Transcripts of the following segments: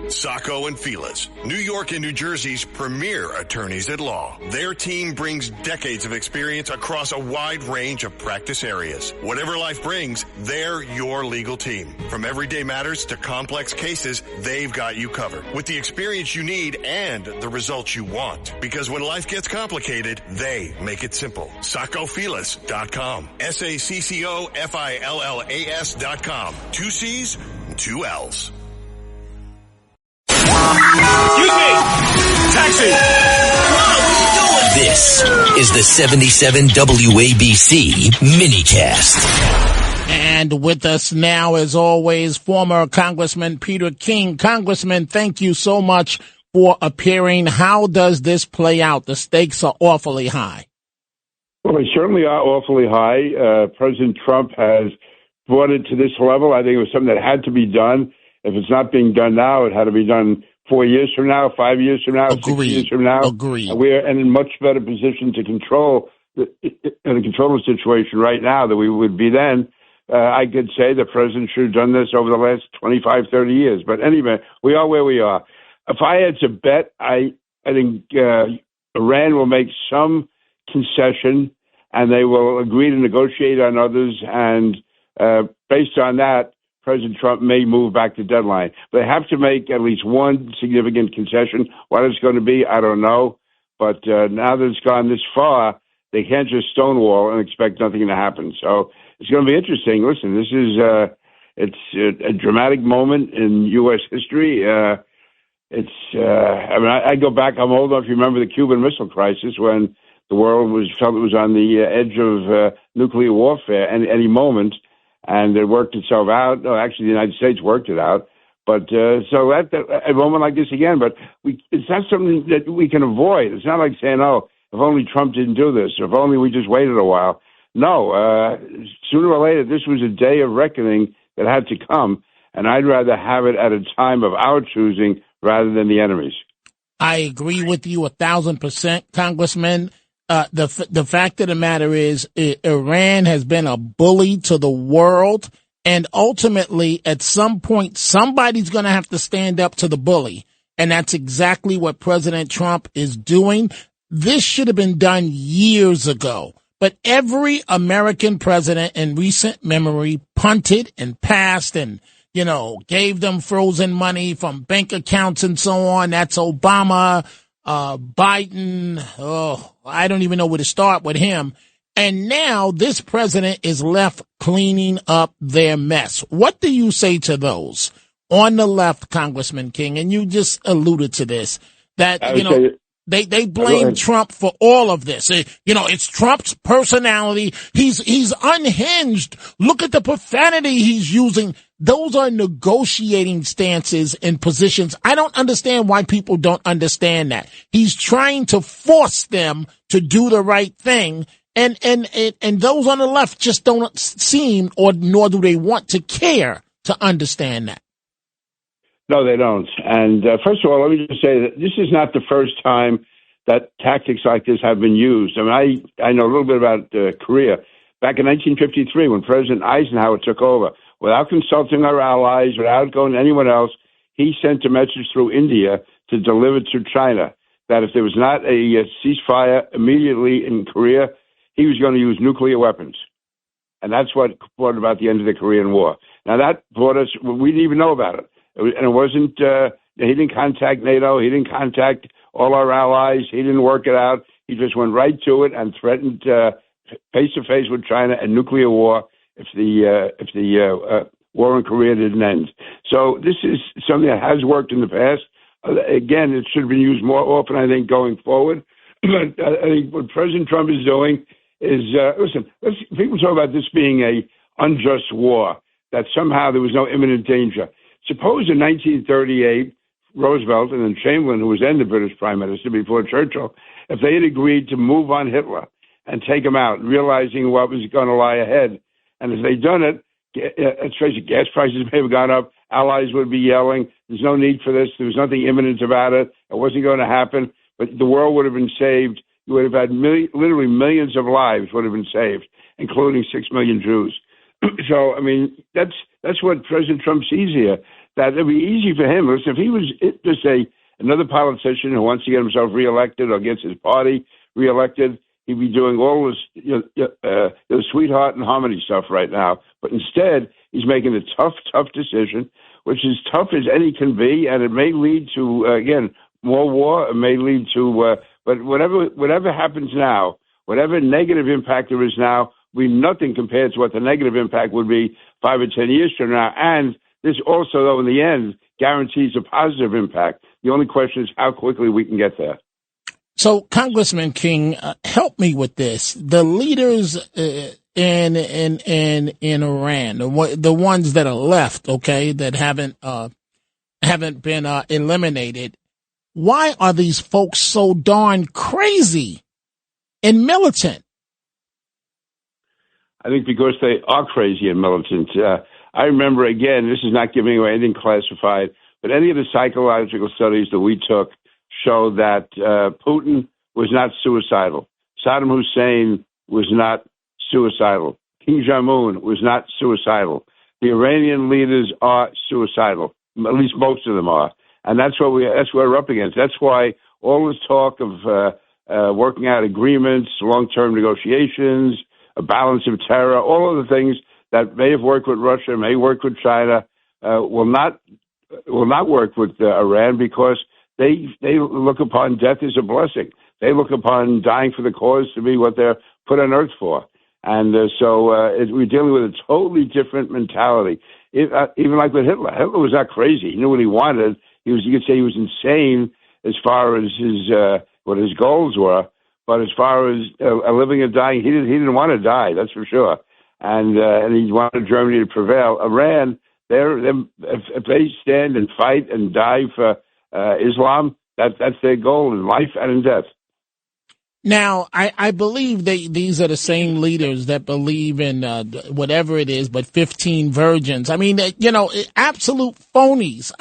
Sacco and Felix, New York and New Jersey's premier attorneys at law. Their team brings decades of experience across a wide range of practice areas. Whatever life brings, they're your legal team. From everyday matters to complex cases, they've got you covered with the experience you need and the results you want. Because when life gets complicated, they make it simple. SaccoFilas.com. SACCOFILLAS.com. 2 C's, 2 L's. Excuse me! Taxi! This is the 77 WABC minicast. And with us now, as always, former Congressman Peter King. Congressman, thank you so much for appearing. How does this play out? The stakes are awfully high. Well, they certainly are awfully high. President Trump has brought it to this level. I think it was something that had to be done. If it's not being done now, it had to be done 4 years from now, 5 years from now, Agreed. 6 years from now. Agreed. We're in a much better position to control the situation right now than we would be then. I could say the president should have done this over the last 25, 30 years. But anyway, we are where we are. If I had to bet, I think Iran will make some concession and they will agree to negotiate on others. And based on that, President Trump may move back the deadline. But they have to make at least one significant concession. What it's going to be, I don't know. But now that it's gone this far, they can't just stonewall and expect nothing to happen. So it's going to be interesting. Listen, this is it's a dramatic moment in U.S. history. I go back. I'm old enough to remember the Cuban Missile Crisis when the world felt it was on the edge of nuclear warfare any moment. And it worked itself out. No, actually, the United States worked it out. But so at a moment like this again, but it's not something that we can avoid. It's not like saying, oh, if only Trump didn't do this, or if only we just waited a while. No, sooner or later, this was a day of reckoning that had to come. And I'd rather have it at a time of our choosing rather than the enemy's. I agree with you 1,000%, Congressman. The fact of the matter is Iran has been a bully to the world, and ultimately at some point somebody's going to have to stand up to the bully, and that's exactly what President Trump is doing. This should have been done years ago, but every American president in recent memory punted and passed and gave them frozen money from bank accounts and so on. That's Obama. Biden, I don't even know where to start with him. And now this president is left cleaning up their mess. What do you say to those on the left, Congressman King? And you just alluded to this, that, they blame Trump for all of this. It's Trump's personality. He's unhinged. Look at the profanity he's using. Those are negotiating stances and positions. I don't understand why people don't understand that. He's trying to force them to do the right thing. And those on the left just don't seem, or nor do they want to care to understand that. No, they don't. And first of all, let me just say that this is not the first time that tactics like this have been used. I mean, I know a little bit about Korea. Back in 1953, when President Eisenhower took over, without consulting our allies, without going to anyone else, he sent a message through India to deliver to China that if there was not a ceasefire immediately in Korea, he was going to use nuclear weapons. And that's what brought about the end of the Korean War. Now, that brought us, we didn't even know about it. And it wasn't, he didn't contact NATO, he didn't contact all our allies, he didn't work it out. He just went right to it and threatened face-to-face with China a nuclear war if the war in Korea didn't end. So this is something that has worked in the past. Again, it should be used more often, I think, going forward. But I think what President Trump is doing is, people talk about this being a unjust war, that somehow there was no imminent danger. Suppose in 1938, Roosevelt and then Chamberlain, who was then the British Prime Minister before Churchill, if they had agreed to move on Hitler and take him out, realizing what was going to lie ahead, and if they'd done it, let's face it, gas prices may have gone up, allies would be yelling, there's no need for this, there was nothing imminent about it, it wasn't going to happen, but the world would have been saved. You would have had literally millions of lives would have been saved, including 6 million Jews. So, I mean, that's what President Trump sees here. that it'd be easy for him. Listen, if he was just another politician who wants to get himself reelected or gets his party reelected, he'd be doing all this sweetheart and harmony stuff right now. But instead, he's making a tough decision, which is tough as any can be, and it may lead to, again, more war. It may lead to, but whatever happens now, whatever negative impact there is now, will be nothing compared to what the negative impact would be 5 or 10 years from now. And this also, though, in the end, guarantees a positive impact. The only question is how quickly we can get there. So, Congressman King, help me with this. The leaders in Iran, the ones that are left, okay, that haven't been eliminated. Why are these folks so darn crazy and militant? I think because they are crazy and militant. I remember, again, this is not giving away anything classified, but any of the psychological studies that we took show that Putin was not suicidal. Saddam Hussein was not suicidal. Kim Jong-un was not suicidal. The Iranian leaders are suicidal. At least most of them are. And that's what we're up against. That's why all this talk of working out agreements, long-term negotiations, a balance of terror, all of the things that may have worked with Russia, may work with China, will not work with Iran because they look upon death as a blessing. They look upon dying for the cause to be what they're put on earth for. And so we're dealing with a totally different mentality. Even like with Hitler. Hitler was not crazy. He knew what he wanted. You could say he was insane as far as what his goals were. But as far as living and dying, he didn't want to die. That's for sure. And he wanted Germany to prevail. Iran, if they stand and fight and die for Islam, that's their goal in life and in death. Now, I believe these are the same leaders that believe in whatever it is, but 15 virgins. I mean, absolute phonies.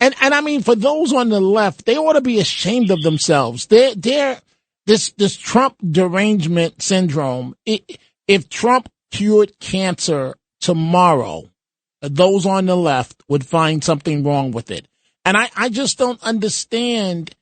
And I mean, for those on the left, they ought to be ashamed of themselves. They're this Trump derangement syndrome. If Trump cured cancer tomorrow, those on the left would find something wrong with it. And I just don't understand.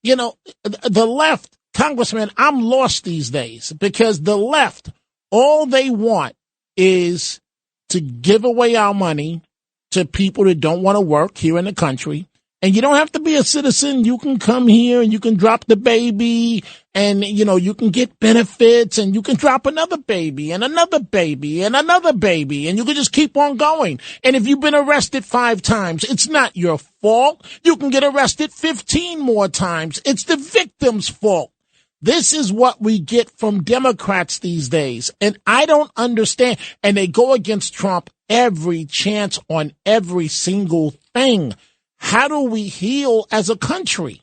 The left, Congressman, I'm lost these days because the left, all they want is to give away our money to people that don't want to work here in the country. And you don't have to be a citizen. You can come here and you can drop the baby and, you can get benefits and you can drop another baby and another baby and another baby and you can just keep on going. And if you've been arrested 5 times, it's not your fault. You can get arrested 15 more times. It's the victim's fault. This is what we get from Democrats these days. And I don't understand. And they go against Trump every chance on every single thing. How do we heal as a country?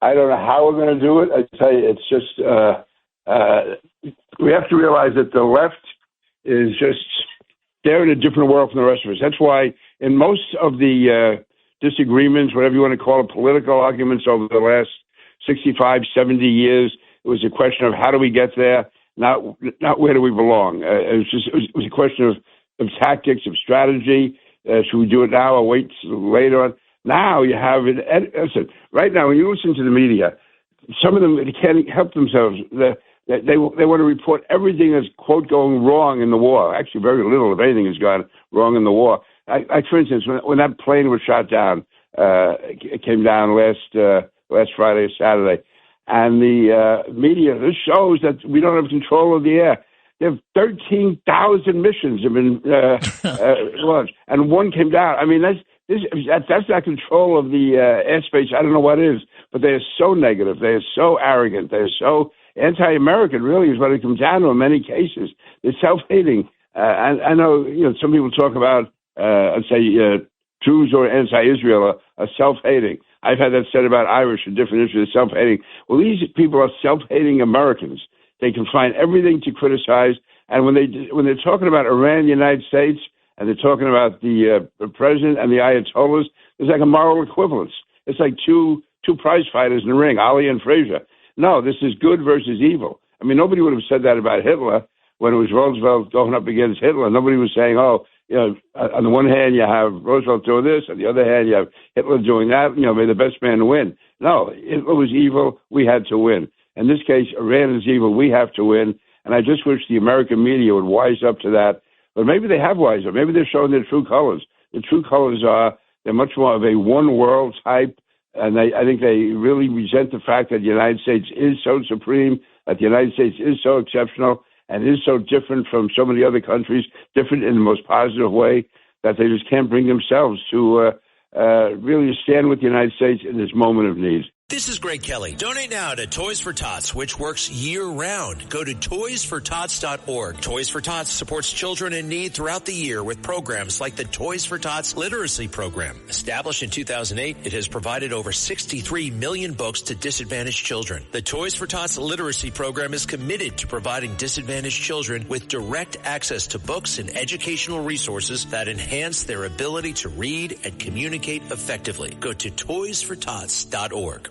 I don't know how we're going to do it. I tell you, it's just we have to realize that the left is just they're in a different world from the rest of us. That's why in most of the disagreements, whatever you want to call it, political arguments over the last 65, 70 years, it was a question of how do we get there, not where do we belong. It was a question of tactics, of strategy. Should we do it now or wait later on? Now you have it. Listen, right now when you listen to the media, some of them can't help themselves. They want to report everything that's, quote, going wrong in the war. Actually, very little, if anything, has gone wrong in the war. For instance, when that plane was shot down, it came down last Friday or Saturday, and the media, this shows that we don't have control of the air. There have 13,000 missions have been launched, and one came down. I mean, that's not control of the airspace. I don't know what is, but they are so negative. They are so arrogant. They are so anti-American, really, is what it comes down to in many cases. They're self-hating. I know, some people talk about, Jews or anti-Israel are self-hating. I've had that said about Irish and different issues, self-hating. Well, these people are self-hating Americans. They can find everything to criticize. And when they're talking about Iran, the United States, and they're talking about the president and the Ayatollahs, there's like a moral equivalence. It's like two prize fighters in the ring, Ali and Frazier. No, this is good versus evil. I mean, nobody would have said that about Hitler when it was Roosevelt going up against Hitler. Nobody was saying, oh, on the one hand, you have Roosevelt doing this. On the other hand, you have Hitler doing that. May the best man win. No, Hitler was evil. We had to win. In this case, Iran is evil. We have to win. And I just wish the American media would wise up to that. But maybe they have wised up. Maybe they're showing their true colors. The true colors are they're much more of a one world type. And I think they really resent the fact that the United States is so supreme, that the United States is so exceptional, and is so different from so many other countries, different in the most positive way, that they just can't bring themselves to really stand with the United States in this moment of need. This is Greg Kelly. Donate now to Toys for Tots, which works year-round. Go to toysfortots.org. Toys for Tots supports children in need throughout the year with programs like the Toys for Tots Literacy Program. Established in 2008, it has provided over 63 million books to disadvantaged children. The Toys for Tots Literacy Program is committed to providing disadvantaged children with direct access to books and educational resources that enhance their ability to read and communicate effectively. Go to toysfortots.org.